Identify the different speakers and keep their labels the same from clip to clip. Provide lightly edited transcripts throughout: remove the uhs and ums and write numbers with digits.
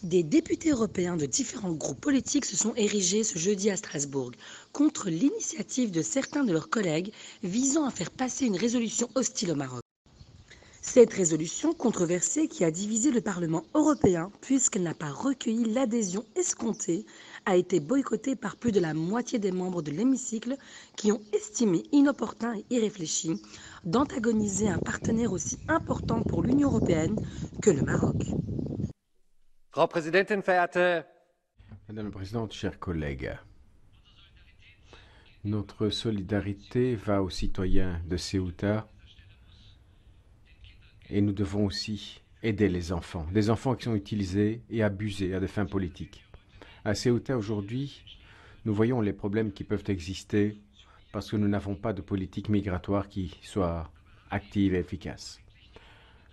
Speaker 1: Des députés européens de différents groupes politiques se sont érigés ce jeudi à Strasbourg contre l'initiative de certains de leurs collègues visant à faire passer une résolution hostile au Maroc. Cette résolution controversée qui a divisé le Parlement européen puisqu'elle n'a pas recueilli l'adhésion escomptée a été boycottée par plus de la moitié des membres de l'hémicycle qui ont estimé inopportun et irréfléchi d'antagoniser un partenaire aussi important pour l'Union européenne que le Maroc.
Speaker 2: Frau Präsidentin, verehrte
Speaker 3: Madame la Présidente, chers collègues, notre solidarité va aux citoyens de Ceuta et nous devons aussi aider les enfants, des enfants qui sont utilisés et abusés à des fins politiques. À Ceuta aujourd'hui, nous voyons les problèmes qui peuvent exister parce que nous n'avons pas de politique migratoire qui soit active et efficace.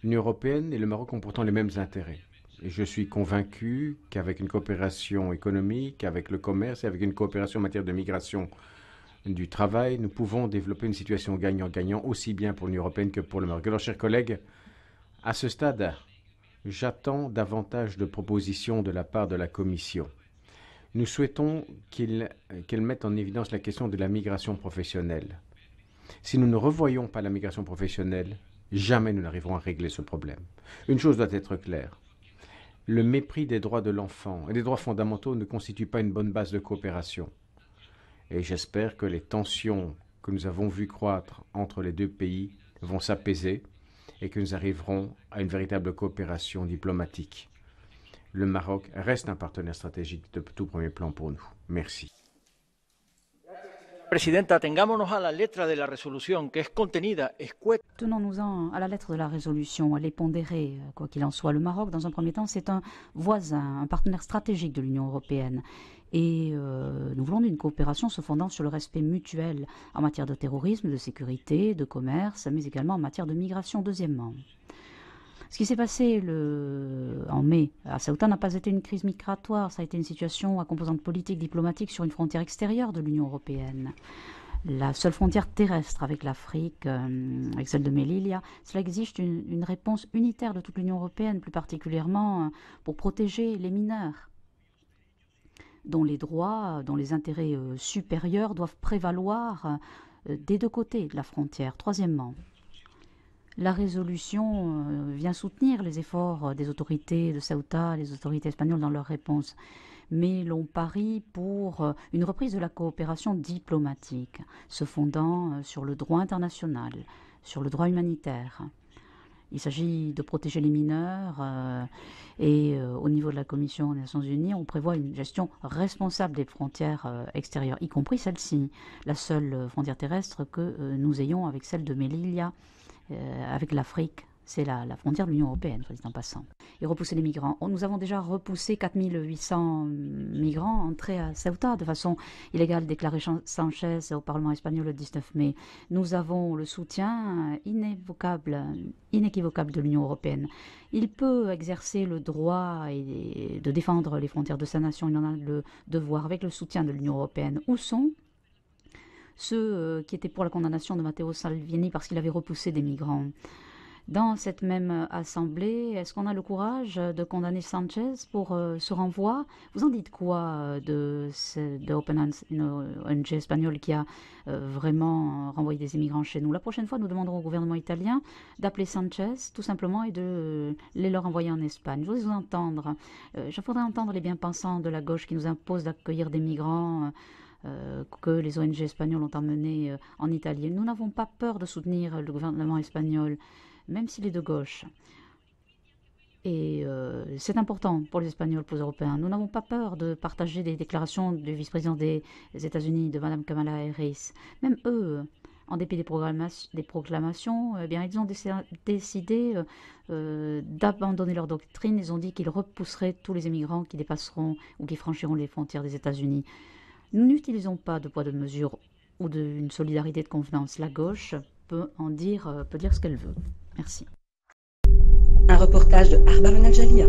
Speaker 3: L'Union européenne et le Maroc ont pourtant les mêmes intérêts. Et je suis convaincu qu'avec une coopération économique, avec le commerce et avec une coopération en matière de migration du travail, nous pouvons développer une situation gagnant-gagnant aussi bien pour l'Union européenne que pour le Maroc. Alors, chers collègues, à ce stade, j'attends davantage de propositions de la part de la Commission. Nous souhaitons qu'elle mette en évidence la question de la migration professionnelle. Si nous ne revoyons pas la migration professionnelle, jamais nous n'arriverons à régler ce problème. Une chose doit être claire. Le mépris des droits de l'enfant et des droits fondamentaux ne constitue pas une bonne base de coopération. Et j'espère que les tensions que nous avons vues croître entre les deux pays vont s'apaiser et que nous arriverons à une véritable coopération diplomatique. Le Maroc reste un partenaire stratégique de tout premier plan pour nous. Merci.
Speaker 4: Presidenta, tengámonos a la letra de la resolución, que es contenida, escueta.
Speaker 5: Tenons-nous-en à la lettre de la résolution. Elle est pondérée, quoi qu'il en soit. Le Maroc, dans un premier temps, c'est un voisin, un partenaire stratégique de l'Union européenne. Et nous voulons une coopération se fondant sur le respect mutuel en matière de terrorisme, de sécurité, de commerce, mais également en matière de migration, deuxièmement. Ce qui s'est passé en mai à Ceuta n'a pas été une crise migratoire, ça a été une situation à composante politique, diplomatique sur une frontière extérieure de l'Union européenne. La seule frontière terrestre avec l'Afrique, avec celle de Melilla, cela exige une réponse unitaire de toute l'Union européenne, plus particulièrement pour protéger les mineurs, dont les droits, dont les intérêts supérieurs doivent prévaloir des deux côtés de la frontière. Troisièmement, la résolution vient soutenir les efforts des autorités de Ceuta, les autorités espagnoles dans leur réponse. Mais l'on parie pour une reprise de la coopération diplomatique, se fondant sur le droit international, sur le droit humanitaire. Il s'agit de protéger les mineurs et au niveau de la Commission des Nations Unies, on prévoit une gestion responsable des frontières extérieures, y compris celle-ci, la seule frontière terrestre que nous ayons avec celle de Melilla, avec l'Afrique. C'est la frontière de l'Union européenne, soit dit en passant. Et repousser les migrants. Nous avons déjà repoussé 4800 migrants entrés à Ceuta de façon illégale, déclaré Sanchez au Parlement espagnol le 19 mai. Nous avons le soutien inéquivocable de l'Union européenne. Il peut exercer le droit de défendre les frontières de sa nation. Il en a le devoir avec le soutien de l'Union européenne. Où sont ceux qui étaient pour la condamnation de Matteo Salvini parce qu'il avait repoussé des migrants? Dans cette même assemblée, est-ce qu'on a le courage de condamner Sanchez pour ce renvoi? Vous en dites quoi de Open Hands, une ONG espagnole qui a vraiment renvoyé des immigrants chez nous? La prochaine fois, nous demanderons au gouvernement italien d'appeler Sanchez, tout simplement, et de les leur envoyer en Espagne. Je voudrais vous entendre. Je voudrais entendre les bien-pensants de la gauche qui nous imposent d'accueillir des migrants que les ONG espagnoles ont emmenés en Italie. Nous n'avons pas peur de soutenir le gouvernement espagnol, même s'il est de gauche. Et c'est important pour les Espagnols, pour les Européens. Nous n'avons pas peur de partager des déclarations du vice-président des États-Unis, de Mme Kamala Harris. Même eux, en dépit des proclamations, eh bien, ils ont décidé d'abandonner leur doctrine. Ils ont dit qu'ils repousseraient tous les immigrants qui dépasseront ou qui franchiront les frontières des États-Unis. Nous n'utilisons pas de poids de mesure ou d'une solidarité de convenance. La gauche peut dire ce qu'elle veut. Merci.
Speaker 1: Un reportage de Arbar Najalia.